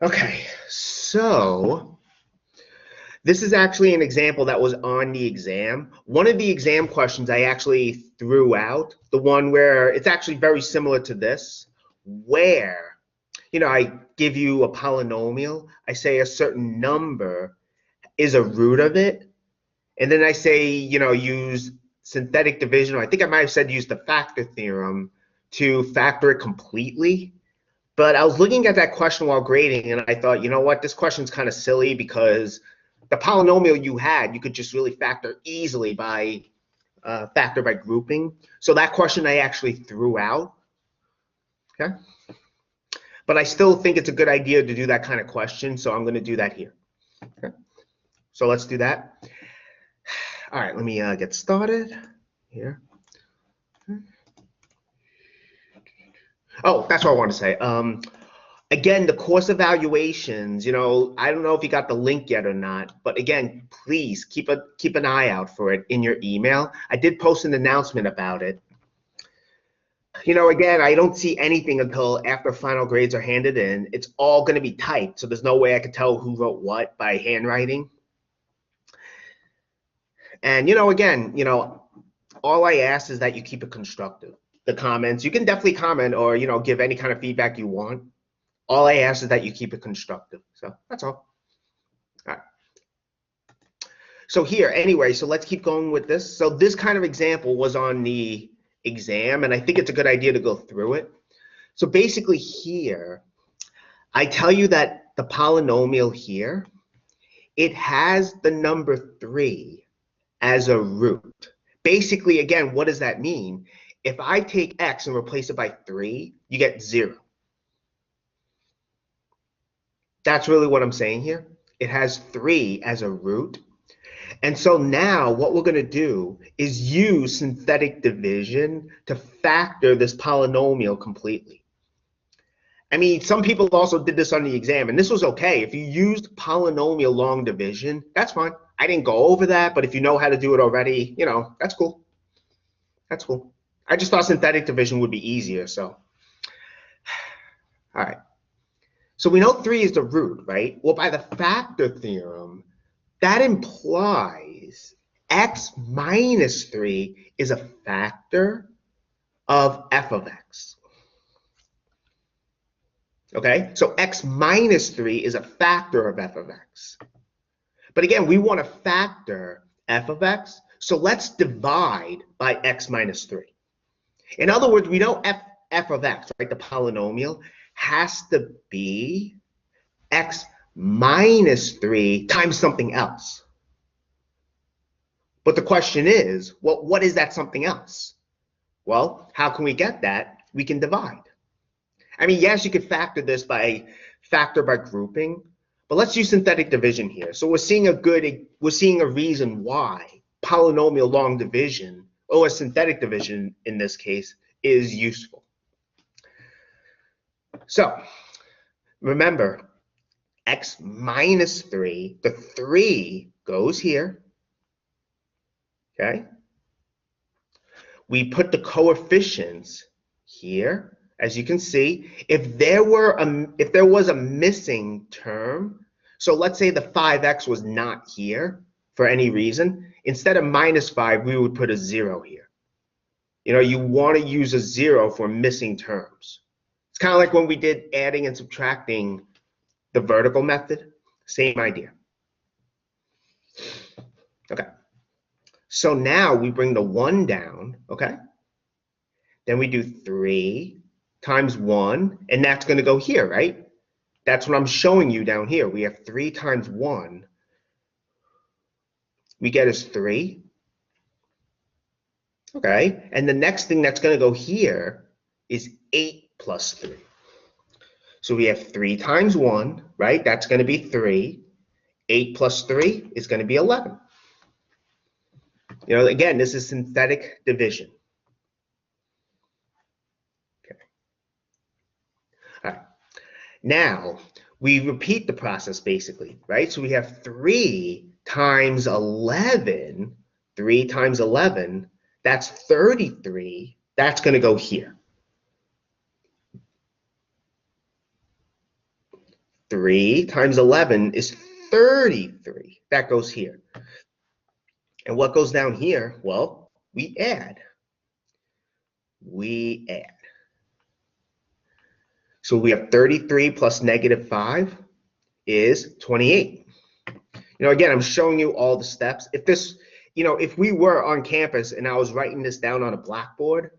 Okay, so this is actually an example that was on the exam. One of the exam questions I actually threw out, the one where it's actually very similar to this, where, I give you a polynomial, I say a certain number is a root of it, and then I say, use synthetic division, or I think I might have said use the factor theorem to factor it completely. But I was looking at that question while grading, and I thought, you know what, this question's kind of silly because the polynomial you had, you could just really factor easily by factor by grouping. So that question I actually threw out. Okay. But I still think it's a good idea to do that kind of question, so I'm going to do that here. Okay. So let's do that. All right, let me get started here. Oh, that's what I want to say. Again, the course evaluations, I don't know if you got the link yet or not, but again, please keep an eye out for it in your email. I did post an announcement about it. Again, I don't see anything until after final grades are handed in. It's all going to be typed, so there's no way I could tell who wrote what by handwriting. And, again, all I ask is that you keep it constructive. The comments, you can definitely comment or, give any kind of feedback you want. All I ask is that you keep it constructive. So that's all. All right. So here, anyway, so let's keep going with this. So this kind of example was on the exam, and I think it's a good idea to go through it. So basically here, I tell you that the polynomial here, it has the number 3 as a root. Basically, again, what does that mean? If I take x and replace it by 3, you get 0. That's really what I'm saying here. It has 3 as a root. And so now what we're going to do is use synthetic division to factor this polynomial completely. I mean, some people also did this on the exam, and this was okay. If you used polynomial long division, that's fine. I didn't go over that, but if you know how to do it already, that's cool. That's cool. I just thought synthetic division would be easier, so. All right. So we know 3 is the root, right? Well, by the factor theorem, that implies x minus 3 is a factor of f of x. Okay, so x minus 3 is a factor of f of x. But again, we want to factor f of x, so let's divide by x minus 3. In other words, we know f of x, right, the polynomial, has to be x minus 3 times something else. But the question is, well, what is that something else? Well, how can we get that? We can divide. I mean, yes, you could factor this by grouping, but let's use synthetic division here. So we're seeing a reason why polynomial long division, or synthetic division in this case, is useful. So remember, x minus 3, the 3 goes here. Okay. We put the coefficients here. As you can see, if there was a missing term, so let's say the 5x was not here for any reason, instead of minus 5, we would put a 0 here. You want to use a 0 for missing terms. It's kind of like when we did adding and subtracting the vertical method, same idea. Okay. So now we bring the 1 down, okay? Then we do 3 times 1, and that's going to go here, right? That's what I'm showing you down here. We have 3 times 1. We get is 3. Okay, and the next thing that's going to go here is 8 plus 3. So we have 3 times 1, right? That's going to be 3. 8 plus 3 is going to be 11. Again, this is synthetic division. Okay. All right. Now, we repeat the process basically, right? So we have 3 times 11. 3 times 11, that's 33. That's going to go here. 3 times 11 is 33. That goes here. And what goes down here? Well, we add. We add. So we have 33 plus negative 5 is 28. Again, I'm showing you all the steps. If this, if we were on campus and I was writing this down on a blackboard,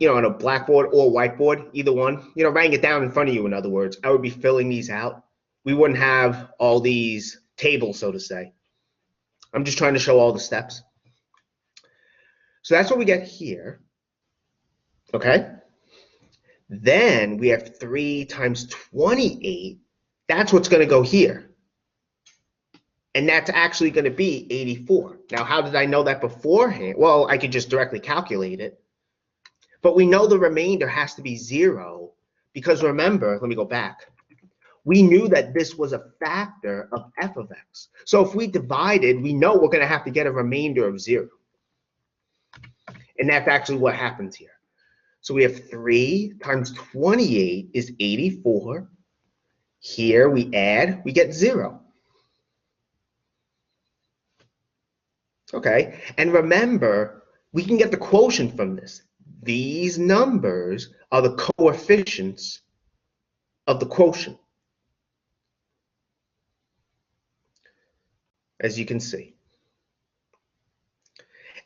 on a blackboard or whiteboard, either one, writing it down in front of you, in other words, I would be filling these out. We wouldn't have all these tables, so to say. I'm just trying to show all the steps. So that's what we get here, okay? Then we have 3 times 28. That's what's going to go here. And that's actually going to be 84. Now, how did I know that beforehand? Well, I could just directly calculate it. But we know the remainder has to be 0 because remember, let me go back. We knew that this was a factor of f of x. So if we divided, we know we're going to have to get a remainder of 0. And that's actually what happens here. So we have 3 times 28 is 84. Here we add, we get 0. Okay, and remember, we can get the quotient from this. These numbers are the coefficients of the quotient, as you can see.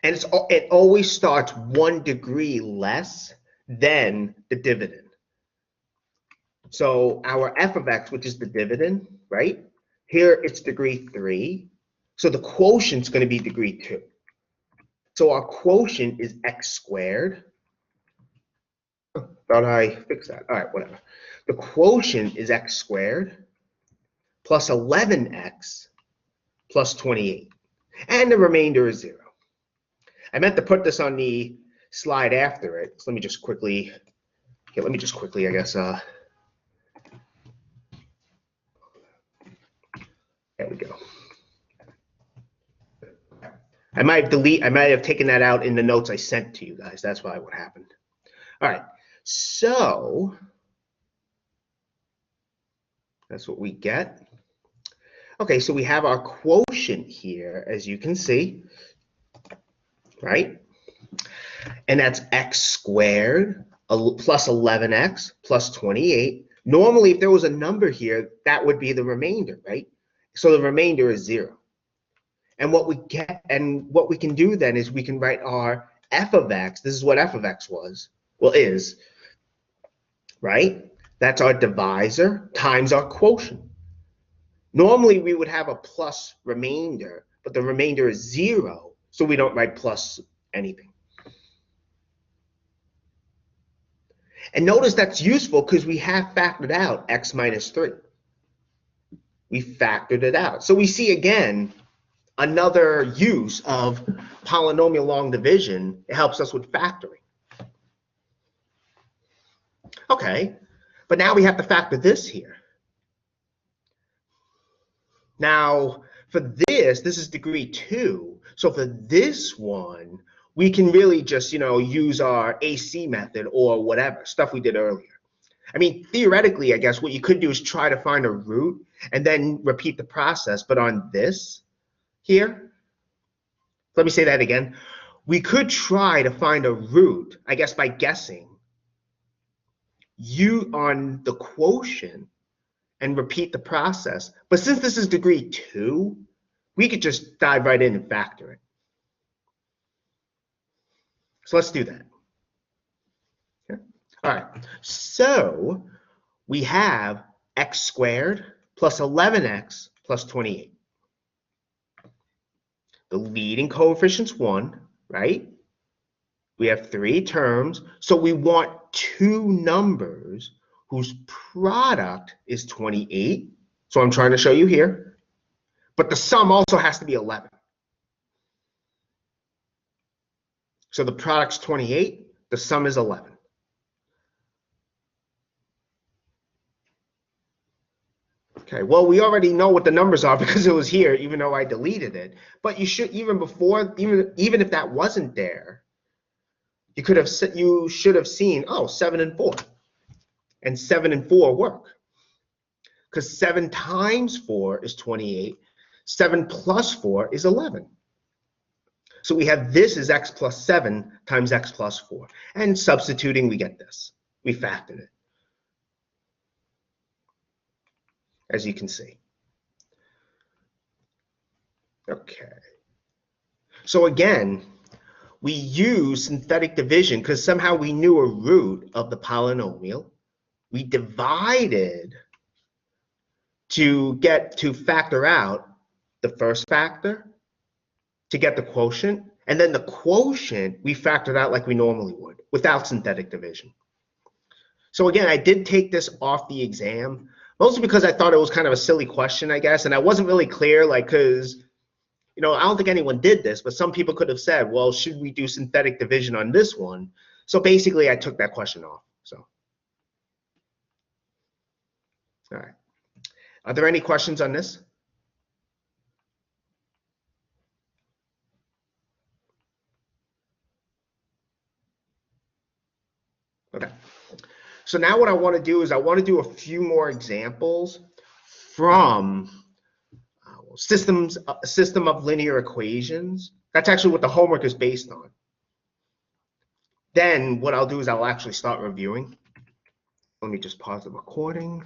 And it always starts 1 degree less than the dividend. So our f of x, which is the dividend, right? Here it's degree 3. So the quotient's going to be degree 2. So our quotient is x squared. Oh, thought I fixed that. All right, whatever. The quotient is x squared plus 11x plus 28. And the remainder is 0. I meant to put this on the slide after it. So let me just quickly, I guess, there we go. I might have taken that out in the notes I sent to you guys. That's why what happened. All right, so that's what we get. Okay, so we have our quotient here, as you can see, right? And that's x squared plus 11x plus 28. Normally, if there was a number here, that would be the remainder, right? So the remainder is 0. And what we get, and what we can do then is we can write our f of x. This is what f of x is, right? That's our divisor times our quotient. Normally, we would have a plus remainder, but the remainder is 0, so we don't write plus anything. And notice that's useful because we have factored out x minus 3. We factored it out. So we see again another use of polynomial long division. It helps us with factoring. Okay, but now we have to factor this here. Now, for this is degree 2. So for this one, we can really just, use our AC method or whatever, stuff we did earlier. I mean, theoretically, I guess what you could do is try to find a root and then repeat the process. But on this here, let me say that again. We could try to find a root, I guess, by guessing on the quotient and repeat the process. But since this is degree 2, we could just dive right in and factor it. So let's do that. Okay. All right, so we have x squared plus 11x plus 28. The leading coefficient's 1, right? We have 3 terms, so we want 2 numbers whose product is 28. So I'm trying to show you here. But the sum also has to be 11. So the product's 28, the sum is 11. Okay, well, we already know what the numbers are because it was here, even though I deleted it. But you should, even if that wasn't there, you should have seen, oh, 7 and 4. And 7 and 4 work. because 7 times 4 is 28. 7 plus 4 is 11. So we have this is x plus 7 times x plus 4. And substituting, we get this. We factored it, as you can see. Okay. So again, we use synthetic division because somehow we knew a root of the polynomial. We divided to factor out the first factor to get the quotient, and then the quotient we factored out like we normally would without synthetic division. So again, I did take this off the exam, mostly because I thought it was kind of a silly question, I guess, and I wasn't really clear, like, because I don't think anyone did this, but some people could have said, well, should we do synthetic division on this one? So basically, I took that question off. So, all right. Are there any questions on this? Okay. So now what I want to do is I want to do a few more examples from system of linear equations. That's actually what the homework is based on. Then what I'll do is I'll actually start reviewing. Let me just pause the recording.